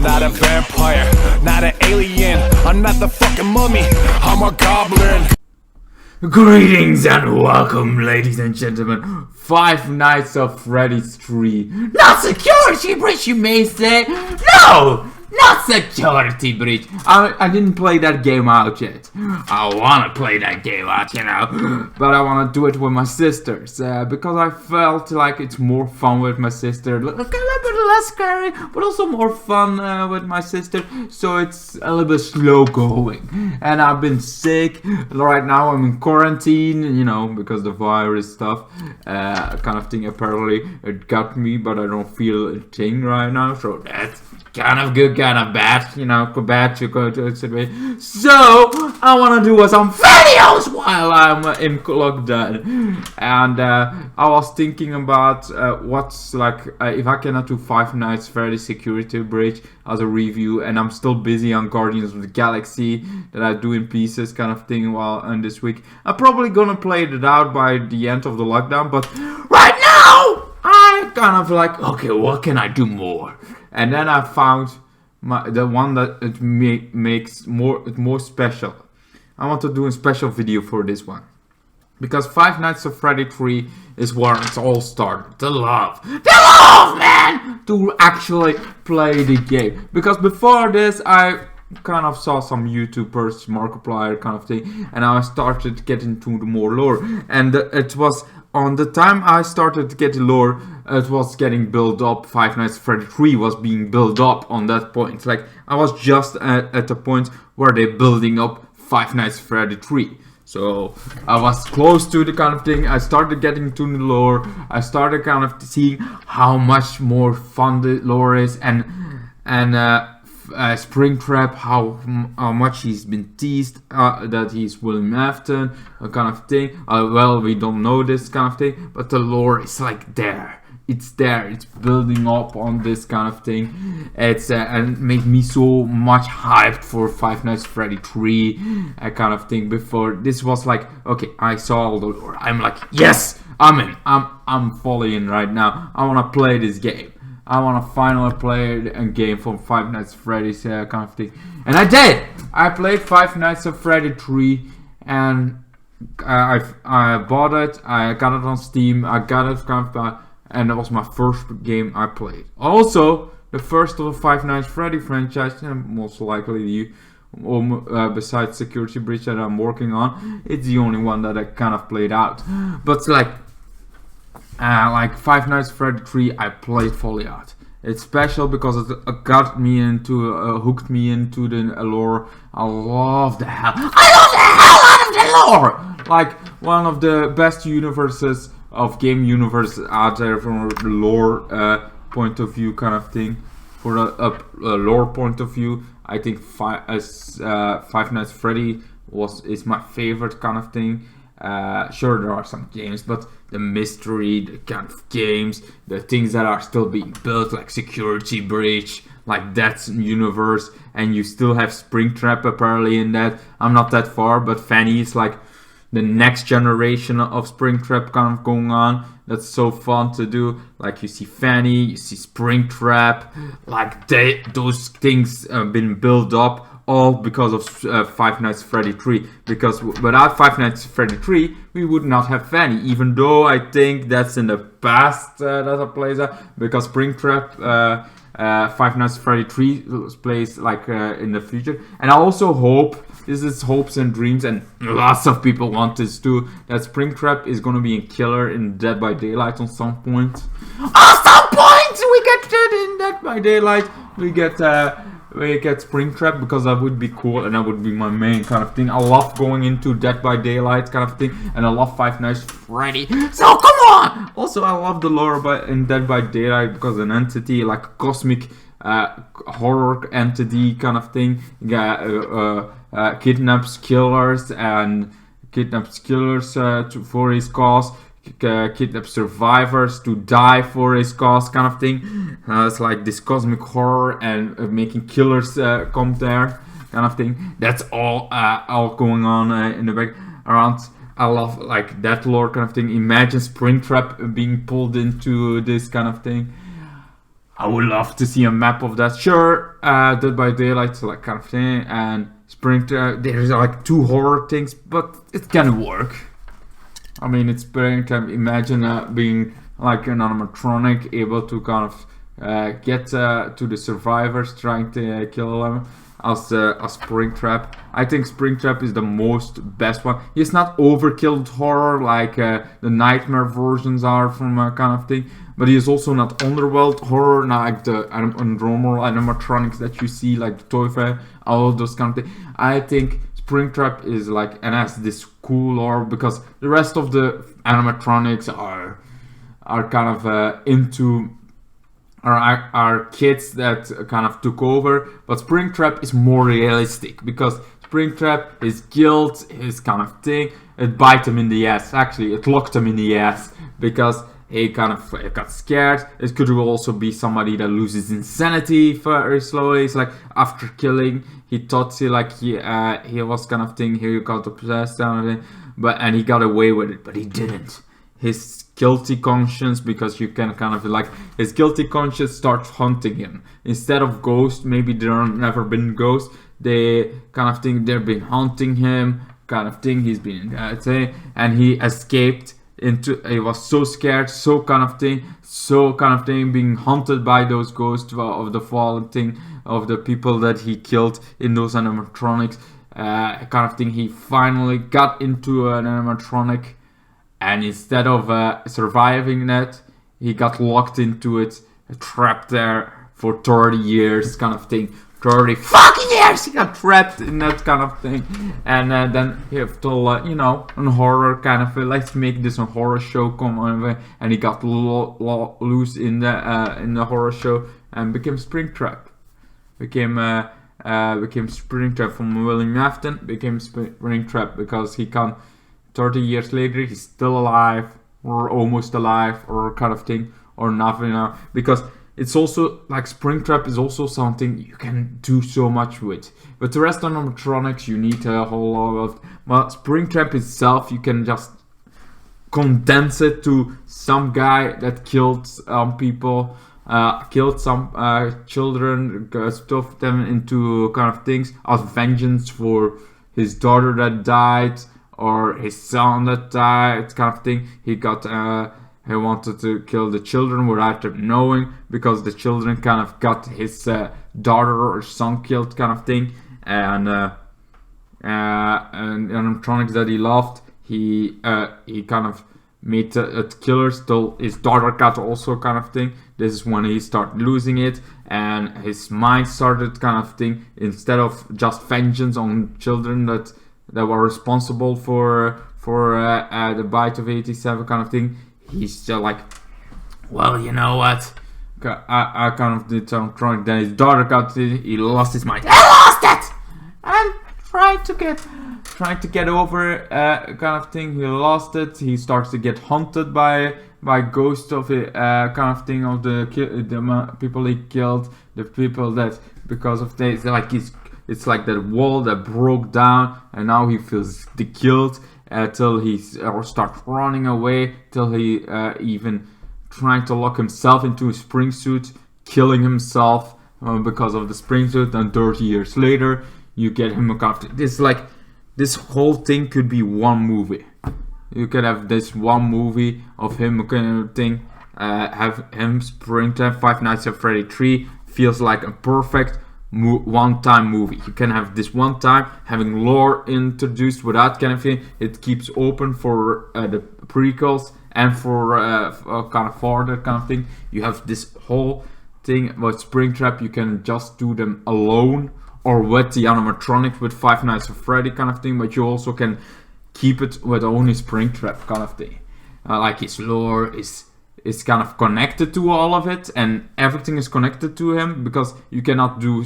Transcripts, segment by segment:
not a vampire, not an alien. I'm not the fucking mummy, I'm a goblin. Greetings and welcome, ladies and gentlemen. Five Nights at Freddy's 3. Not security breach, you may say. No! Not security breach. I didn't play that game out yet. I wanna play that game out, you know. But I wanna do it with my sisters. Because I felt like it's more fun with my sister. A little bit less scary, but also more fun with my sister. So it's a little bit slow going. And I've been sick. Right now I'm in quarantine, you know, because the virus stuff. Kind of thing. Apparently it got me, but I don't feel a thing right now. So that's kind of good, kind of bad, you know, bad to go to it. So I want to do some videos while I'm in lockdown, and I was thinking about what's like if I cannot do Five Nights Freddy's Security Breach as a review, and I'm still busy on Guardians of the Galaxy that I do in pieces kind of thing while on this week. I'm probably gonna play it out by the end of the lockdown, but right now I kind of like, okay, what can I do more? And then I found the one that it makes more special. I want to do a special video for this one. Because Five Nights at Freddy 3 is where it's all started. The love, man! To actually play the game. Because before this, I kind of saw some YouTubers, Markiplier kind of thing. And I started getting into the more lore. And it was on the time I started to get the lore, it was getting built up. Five Nights at Freddy 3 was being built up on that point. Like, I was just at the point where they're building up Five Nights at Freddy 3. So, I was close to the kind of thing. I started getting to the lore. I started kind of seeing how much more fun the lore is. And Springtrap, how much he's been teased, that he's William Afton, kind of thing. Well, we don't know this kind of thing, but the lore is like there. It's there. It's building up on this kind of thing. It's and made me so much hyped for Five Nights at Freddy 3, kind of thing. Before this was like, okay, I saw all the lore. I'm like, yes, I'm in. I'm fully in right now. I wanna play this game. I want to finally play a game from Five Nights at Freddy's kind of thing. And I did! I played Five Nights at Freddy 3 and I bought it. I got it on Steam. I got it kind of, and that was my first game I played. Also, the first of the Five Nights at Freddy franchise, and most likely besides Security Breach that I'm working on, it's the only one that I kind of played out. But like Five Nights at Freddy 3, I played fully out. It's special because it got me into, hooked me into the lore. I love the hell out of the lore! Like, one of the best universes of game universe out there from a lore point of view kind of thing. For a lore point of view, I think Five Nights at Freddy is my favorite kind of thing. Sure, there are some games, but the mystery, the kind of games, the things that are still being built, like Security Breach, like that universe, and you still have Springtrap apparently in that. I'm not that far, but Fanny is like the next generation of Springtrap kind of going on. That's so fun to do. Like, you see Fanny, you see Springtrap, like those things have been built up. All because of Five Nights at Freddy 3. Because without Five Nights at Freddy 3, we would not have Fanny. Even though I think that's in the past that it plays out. Because Springtrap, Five Nights at Freddy 3 plays like in the future. And I also hope, this is hopes and dreams, and lots of people want this too, that Springtrap is gonna be a killer in Dead by Daylight on some point. At some point we get that in Dead by Daylight. We get Springtrap, because that would be cool and that would be my main kind of thing. I love going into Dead by Daylight kind of thing, and I love Five Nights at Freddy. So come on! Also, I love the lore in Dead by Daylight because an entity, like a cosmic horror entity kind of thing, kidnaps killers for his cause. Kidnap survivors to die for his cause kind of thing. It's like this cosmic horror and making killers come there kind of thing. That's all going on in the background. I love like that lore kind of thing. Imagine Springtrap being pulled into this kind of thing. I would love to see a map of that. Sure, Dead by Daylight, so like kind of thing, and Springtrap. There's like 2 horror things, but it can work. I mean, it's Springtrap. Imagine being like an animatronic, able to kind of get to the survivors, trying to kill them as Springtrap. I think Springtrap is the best one. He's not overkilled horror like the nightmare versions are from kind of thing, but he is also not underworld horror like the normal animatronics that you see, like the Toy Fair, all those kind of things. I think Springtrap is like, and has this cool lore, because the rest of the animatronics are kind of into are kids that kind of took over, but Springtrap is more realistic, because Springtrap, his guilt, his kind of thing, it bite him in the ass. Actually, it locked him in the ass because he kind of got scared. It could also be somebody that loses insanity very slowly. It's like after killing, he thought he was kind of thing. He got obsessed and and he got away with it, but he didn't. His guilty conscience, because you can kind of like, his guilty conscience starts hunting him. Instead of ghosts, maybe there have never been ghosts. They kind of think they've been hunting him, kind of thing. He's been and he escaped into. He was so scared, so kind of thing, being hunted by those ghosts of the fallen thing, of the people that he killed in those animatronics, kind of thing. He finally got into an animatronic. And instead of surviving that, he got locked into it, trapped there for 30 years, kind of thing. 30 fucking years he got trapped in that kind of thing. And then he have to, a horror kind of, let's make this a horror show, come on. And he got loose in the horror show and became Springtrap. Became Springtrap from William Afton, became Springtrap because he can. 30 years later, he's still alive, or almost alive, or kind of thing, or nothing. Because it's also, like, Springtrap is also something you can do so much with. But the rest of animatronics, you need a whole lot of... But Springtrap itself, you can just condense it to some guy that killed people, killed some children, stuffed them into kind of things as vengeance for his daughter that died, or his son that died, kind of thing. He wanted to kill the children without them knowing, because the children kind of got his daughter or son killed, kind of thing. And animatronics that he loved, he kind of made killers till his daughter got also, kind of thing. This is when he started losing it, and his mind started, kind of thing, instead of just vengeance on children that were responsible for the bite of 87, kind of thing. He's still like, well, you know what? I kind of did some trying. Then his daughter got it. He lost his mind. I lost it. I'm trying to get over kind of thing. He lost it. He starts to get haunted by ghosts of it, kind of thing, of the people he killed, the people that because of this, like it's like that wall that broke down, and now he feels the guilt till he starts running away, till he even trying to lock himself into a spring suit, killing himself because of the spring suit. And 30 years later, you get him account. This like this whole thing could be one movie. You could have this one movie of him kind of thing. Have him Springtrap. Five Nights at Freddy 3 feels like a perfect one-time movie. You can have this one time, having lore introduced without kind of thing. It keeps open for the prequels and for kind of further kind of thing. You have this whole thing about Springtrap. You can just do them alone or with the animatronics with Five Nights at Freddy kind of thing, but you also can keep it with only Springtrap kind of thing. Like his lore is kind of connected to all of it, and everything is connected to him, because you cannot do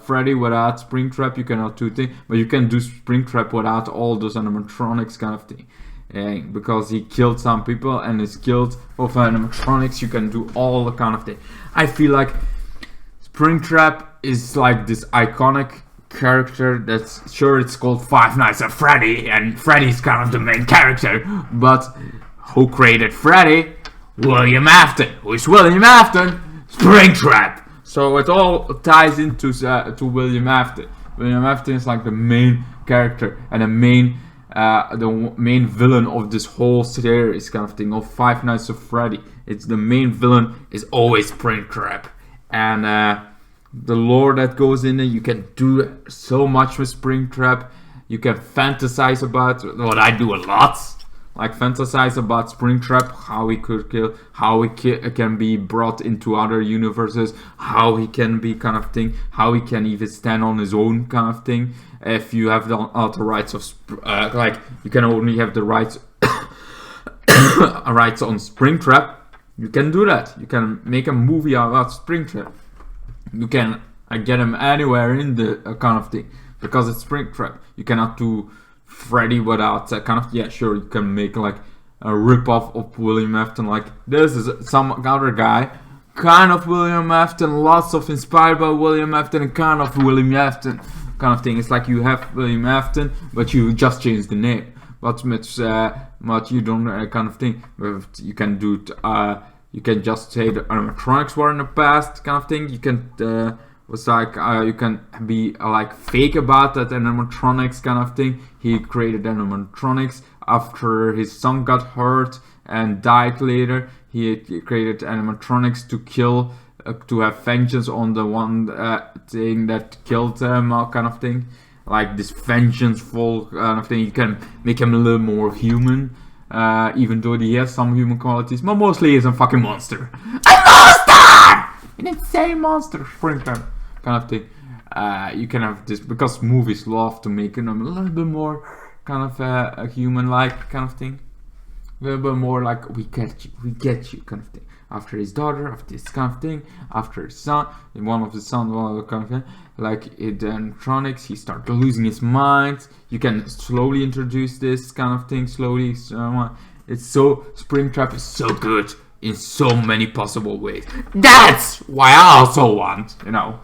Freddy without Springtrap. You cannot do things, but you can do Springtrap without all those animatronics kind of thing. Because he killed some people, and his guilt of animatronics, you can do all the kind of thing. I feel like Springtrap is like this iconic character that's, sure, it's called Five Nights at Freddy, and Freddy's kind of the main character, but who created Freddy? William Afton. Who is William Afton? Springtrap. So it all ties into to William Afton. William Afton is like the main character and the main villain of this whole series kind of thing, of Five Nights at Freddy. It's the main villain is always Springtrap, and the lore that goes in it, you can do so much with Springtrap. You can fantasize about what I do a lot, like fantasize about Springtrap, how he could kill, how he can be brought into other universes, how he can be kind of thing, how he can even stand on his own kind of thing. If you have the rights of like you can only have the rights rights on Springtrap, you can do that. You can make a movie about Springtrap. You can get him anywhere in the kind of thing, because it's Springtrap. You cannot do Freddy without kind of, yeah, sure, you can make like a rip-off of William Afton, like this is some other guy, kind of William Afton, lots of inspired by William Afton, and kind of William Afton kind of thing. It's like you have William Afton, but you just change the name. But you don't kind of thing. But you can do you can just say the animatronics were in the past kind of thing. You can was like you can be like fake about that animatronics kind of thing. He created animatronics after his son got hurt and died later. He created animatronics to kill, to have vengeance on the one thing that killed him, kind of thing. Like this vengeful kind of thing. You can make him a little more human, even though he has some human qualities, but mostly he's a fucking monster. A monster! An insane monster, Springtrap kind of thing. You can have this because movies love to make him a little bit more kind of a human-like kind of thing. A little bit more like we get you kind of thing. After his daughter, after this kind of thing, after his son, and one of the kind of thing, like in the animatronics, he started losing his mind. You can slowly introduce this kind of thing, slowly. It's so, Springtrap is so good in so many possible ways. That's why I also want, you know.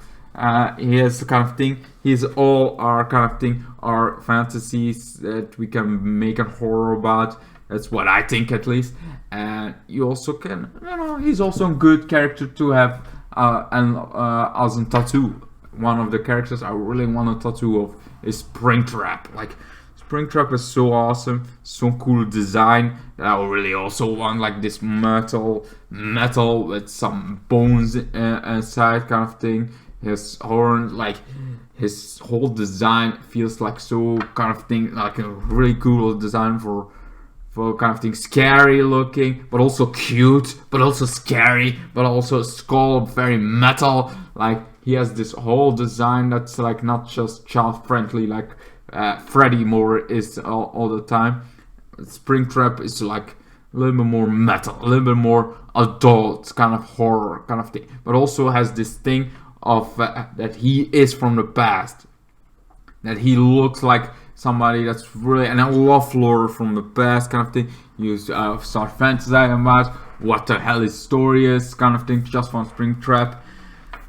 Here's the kind of thing. Here's all our kind of thing, our fantasies that we can make a horror about. That's what I think, at least. And you also can, you know, he's also a good character to have as a tattoo. One of the characters I really want a tattoo of is Springtrap. Like, Springtrap is so awesome, so cool design. I really also want like this metal with some bones inside kind of thing. His horn, like his whole design feels like so kind of thing, like a really cool design for kind of thing, scary looking, but also cute, but also scary, but also skull, very metal. Like he has this whole design that's like not just child friendly, like Freddy more is all the time. Springtrap is like a little bit more metal, a little bit more adult kind of horror kind of thing, but also has this thing of that he is from the past, that he looks like somebody that's really, and I love lore from the past kind of thing. You start fantasizing about what the hell his story is kind of thing, just from Springtrap.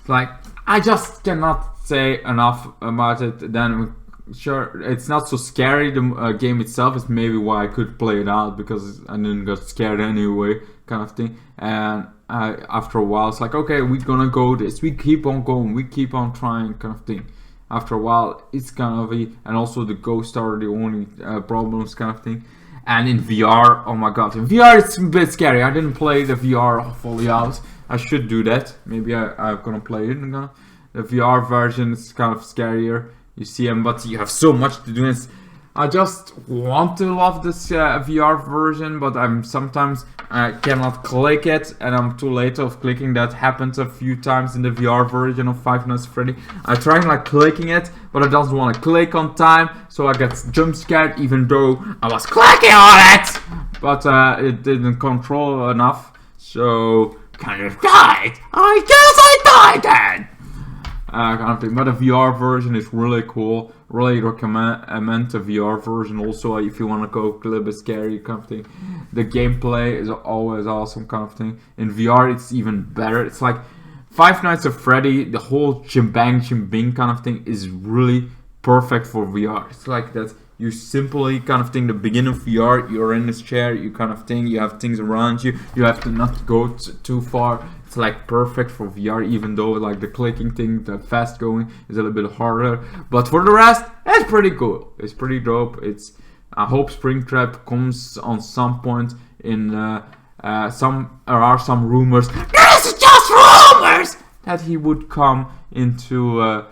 Like, I just cannot say enough about it. Then sure, it's not so scary, the game itself is maybe why I could play it out, because I didn't get scared anyway kind of thing. And after a while it's like, okay, we're gonna go this, we keep on going, we keep on trying kind of thing. After a while it's kind of and also the ghosts are the only problems kind of thing. And in VR, oh my god, in VR it's a bit scary. I didn't play the VR fully out. I should do that. Maybe I'm gonna play it. The VR version is kind of scarier. You see them, but you have so much to do. I just want to love this VR version, but I'm sometimes cannot click it, and I'm too late of clicking. That happens a few times in the VR version of Five Nights at Freddy. I try like clicking it, but I don't want to click on time, so I get jump scared even though I was clicking on it, but it didn't control enough, so kind of died. I guess I died then. Kind of thing. But the VR version is really cool. Really recommend the VR version also if you want to go a little bit scary kind of thing. The gameplay is always awesome kind of thing. In VR it's even better. It's like Five Nights at Freddy, the whole chimbang chimbing kind of thing is really perfect for VR. It's like that you simply kind of thing, the beginning of VR, you're in this chair, you kind of thing, you have things around you, you have to not go too far. It's like perfect for VR, even though like the clicking thing, the fast going is a little bit harder. But for the rest, it's pretty cool. It's pretty dope. I hope Springtrap comes on some point in there are some rumors. This is just rumors that he would come into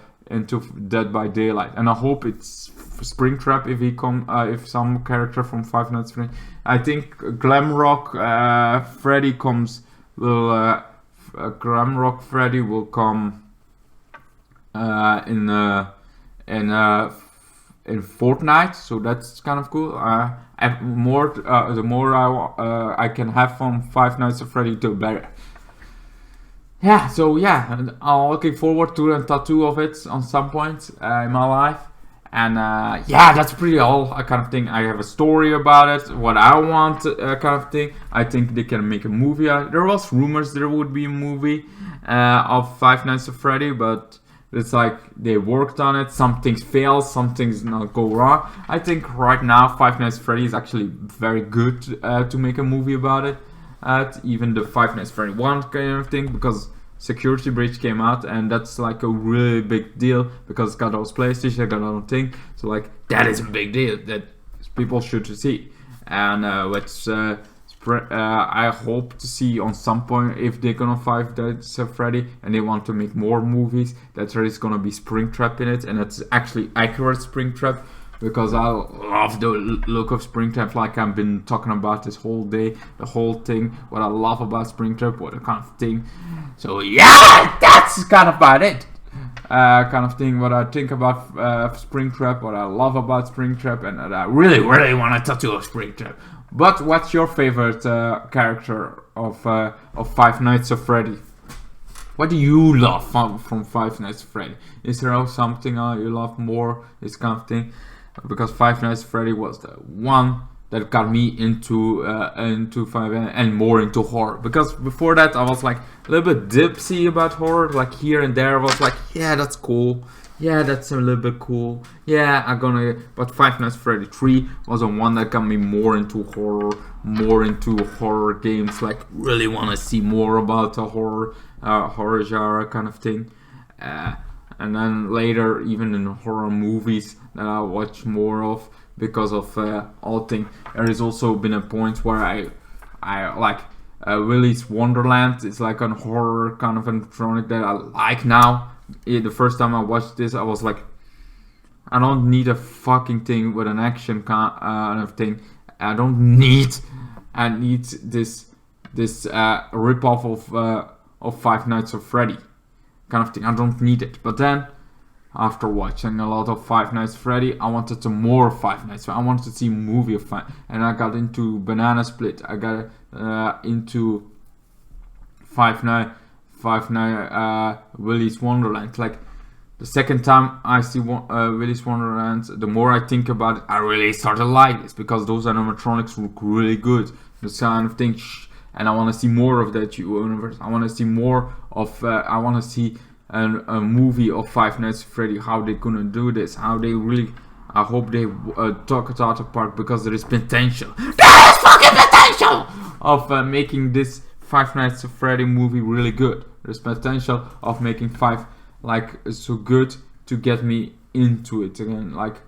Dead by Daylight, and I hope it's Springtrap if some character from Five Nights at Freddy. I think Glamrock Freddy Glamrock Freddy will come in Fortnite, so that's kind of cool. The more I can have from Five Nights at Freddy, the better. Yeah, so yeah, I'm looking forward to a tattoo of it on some point in my life. And yeah, that's pretty all kind of thing. I have a story about it, what I want kind of thing. I think they can make a movie. There was rumors there would be a movie of Five Nights at Freddy, but it's like they worked on it. Some things fail, some things not go wrong. I think right now Five Nights at Freddy is actually very good to make a movie about it. Even the Five Nights at Freddy 1 kind of thing, because Security Breach came out, and that's like a really big deal because it's got those PlayStation, got all thing. So like that is a big deal that people should see, and I hope to see on some point if they're gonna Five Nights at Freddy and they want to make more movies that there is gonna be Springtrap in it, and it's actually accurate Springtrap. Because I love the look of Springtrap, like I've been talking about this whole day, the whole thing, what I love about Springtrap, what kind of thing. So yeah, that's kind of about it. Kind of thing, what I think about Springtrap, what I love about Springtrap, and that I really, really want to tattoo of Springtrap. But what's your favorite character of Five Nights at Freddy? What do you love from Five Nights at Freddy? Is there something you love more? This kind of thing. Because Five Nights at Freddy was the one that got me into Five and more into horror. Because before that I was like a little bit dipsy about horror, like here and there I was like, yeah, that's cool, yeah, that's a little bit cool, yeah, but Five Nights at Freddy 3 was the one that got me more into horror games, like really want to see more about the horror genre kind of thing. And then later, even in horror movies that I watch more of because of all things. There has also been a point where I like Willy's Wonderland. It's like a horror kind of animatronic that I like now. The first time I watched this, I was like, I don't need a fucking thing with an action kind of thing. I need this rip-off of Five Nights at Freddy kind of thing. I don't need it. But then after watching a lot of Five Nights at Freddy, I wanted some more Five Nights. I wanted to see a movie of Five, and I got into Banana Split. I got into Five Nights Willy's Wonderland. Like the second time I see Willy's Wonderland, the more I think about it, I really started to like this because those animatronics look really good. This kind of thing. And I want to see more of that universe. I want to see more of. I want to see a movie of Five Nights at Freddy. How they gonna do this? How they really? I hope they talk it out apart because there is potential. There is fucking potential of making this Five Nights at Freddy movie really good. There's potential of making so good to get me into it again. Like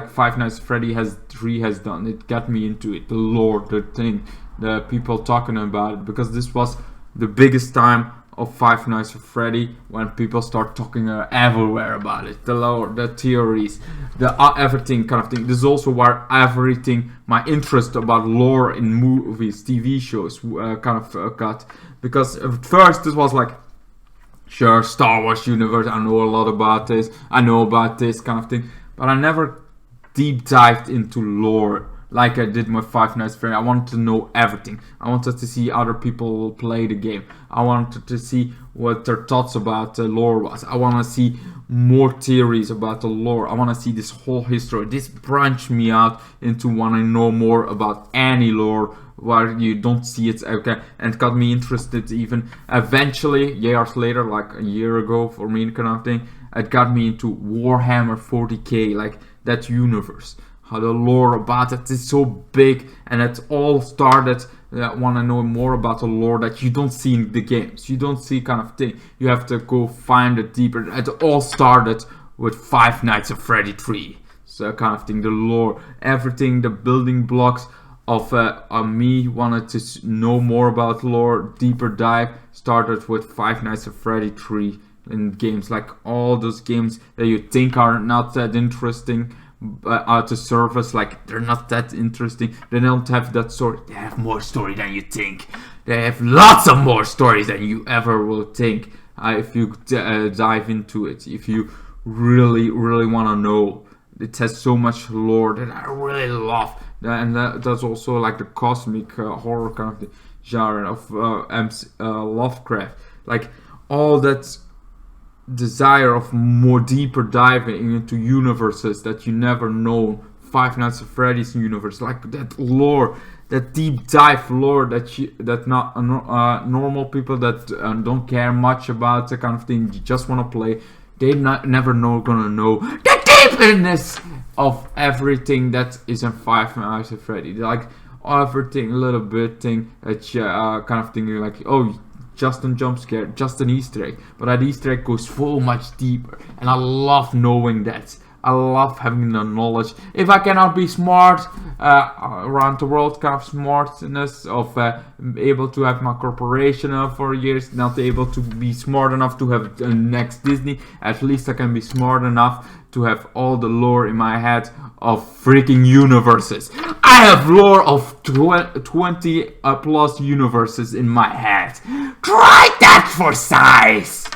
Five Nights at Freddy 3 has done. It got me into it. The lore, the thing. The people talking about it, because this was the biggest time of Five Nights at Freddy when people start talking everywhere about it. The lore, the theories, the everything kind of thing. This is also where everything, my interest about lore in movies, TV shows kind of got. Because at first this was like, sure, Star Wars universe, I know a lot about this, I know about this kind of thing, but I never deep dived into lore like I did with Five Nights at Freddy. I wanted to know everything. I wanted to see other people play the game. I wanted to see what their thoughts about the lore was. I want to see more theories about the lore. I want to see this whole history. This branched me out into wanting to know more about any lore where you don't see it. Okay, and it got me interested even eventually, years later, like a year ago for me kind of thing. It got me into Warhammer 40k, like that universe. How the lore about it is so big, and it all started. Want to know more about the lore that you don't see in the games. You don't see kind of thing. You have to go find it deeper. It all started with Five Nights at Freddy 3. So kind of thing, the lore, everything, the building blocks of me wanted to know more about lore, deeper dive, started with Five Nights at Freddy 3 in games. Like all those games that you think are not that interesting to surface, like they're not that interesting, they don't have that story. They have more story than you think. They have lots of more stories than you ever will think if you dive into it. If you really want to know, it has so much lore that I really love. And that's also like the cosmic horror kind of the genre of Lovecraft. Like all that desire of more deeper diving into universes that you never know. Five Nights at Freddy's universe, like that lore, that deep dive lore that not normal people that don't care much about the kind of thing, you just want to play. They never gonna know the deepness of everything that is in Five Nights at Freddy. Like everything, a little bit thing that kind of thing. You're like, oh, just a jump scare, just an Easter egg. But that Easter egg goes so much deeper, and I love knowing that. I love having the knowledge. If I cannot be smart around the world, kind of smartness of able to have my corporation for years, not able to be smart enough to have the next Disney, at least I can be smart enough to have all the lore in my head of freaking universes. I have lore of 20 plus universes in my head. Try that for size!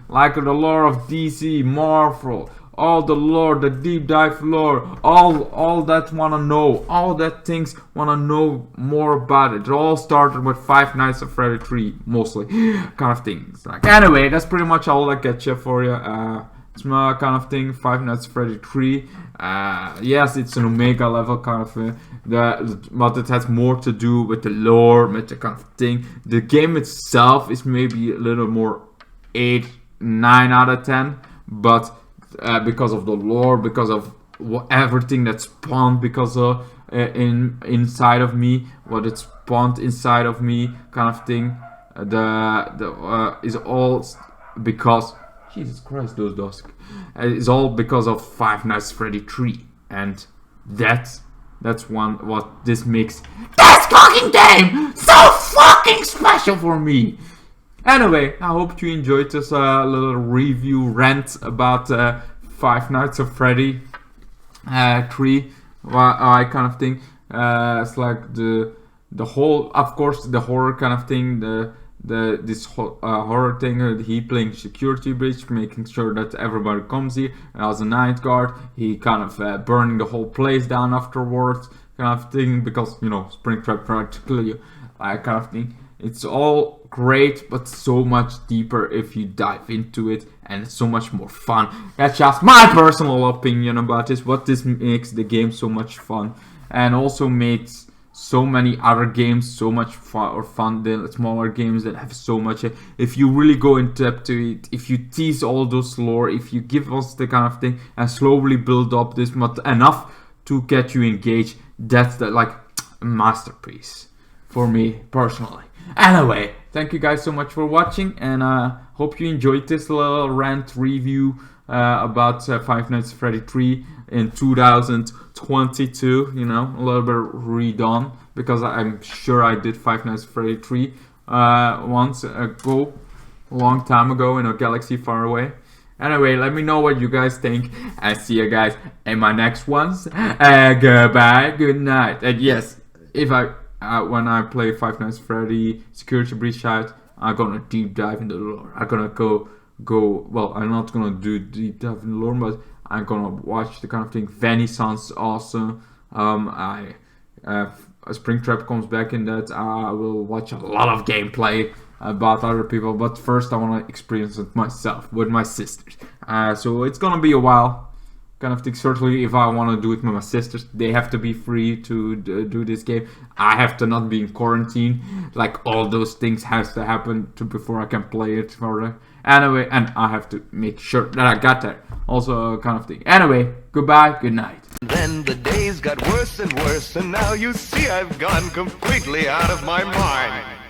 Like the lore of DC, Marvel, all the lore, the deep dive lore, all that wanna know, all that things wanna know more about it. It all started with Five Nights at Freddy 3, mostly, kind of things. Like anyway, that's pretty much all I get you for you. It's my kind of thing, Five Nights at Freddy 3. Yes, it's an Omega level kind of but it has more to do with the lore, with the kind of thing. The game itself is maybe a little more 8, 9 out of 10, but because of the lore, because of everything that spawned, because of inside of me, what it spawned inside of me, kind of thing. Is all because Jesus Christ, those dusk. It's all because of Five Nights at Freddy 3, and that's what this makes this fucking game so fucking special for me. Anyway, I hope you enjoyed this little review rant about Five Nights at Freddy 3. Kind of thing. It's like the whole, of course, the horror kind of thing. This horror thing. He playing security breach, making sure that everybody comes here. And as a night guard, he kind of burning the whole place down afterwards, kind of thing. Because Springtrap practically kind of thing. It's all great, but so much deeper if you dive into it, and it's so much more fun. That's just my personal opinion about this. What this makes the game so much fun, and also makes so many other games so much fun than smaller games that have so much. If you really go in depth to it, if you tease all those lore, if you give us the kind of thing and slowly build up this enough to get you engaged, that's like a masterpiece for me personally. Anyway, thank you guys so much for watching, and hope you enjoyed this little rant review about Five Nights at Freddy 3 in 2022. A little bit redone, because I'm sure I did Five Nights at Freddy 3 once ago, a long time ago in a galaxy far away. Anyway, let me know what you guys think. I see you guys in my next ones. Goodbye, good night. And yes, if when I play Five Nights at Freddy Security Breach out, I'm gonna deep dive into the lore. I'm gonna go. Well, I'm not gonna do deep dive in the lore, but I'm gonna watch the kind of thing. Vanny sounds awesome. Springtrap comes back in that. I will watch a lot of gameplay about other people, but first I wanna experience it myself with my sisters. So it's gonna be a while. kind of thing. Certainly, if I want to do it with my sisters, they have to be free to do this game. I have to not be in quarantine. Like, all those things has to happen before I can play it further. Anyway, and I have to make sure that I got that. Also, kind of thing. Anyway, goodbye, good night. Then the days got worse and worse, and now you see I've gone completely out of my mind.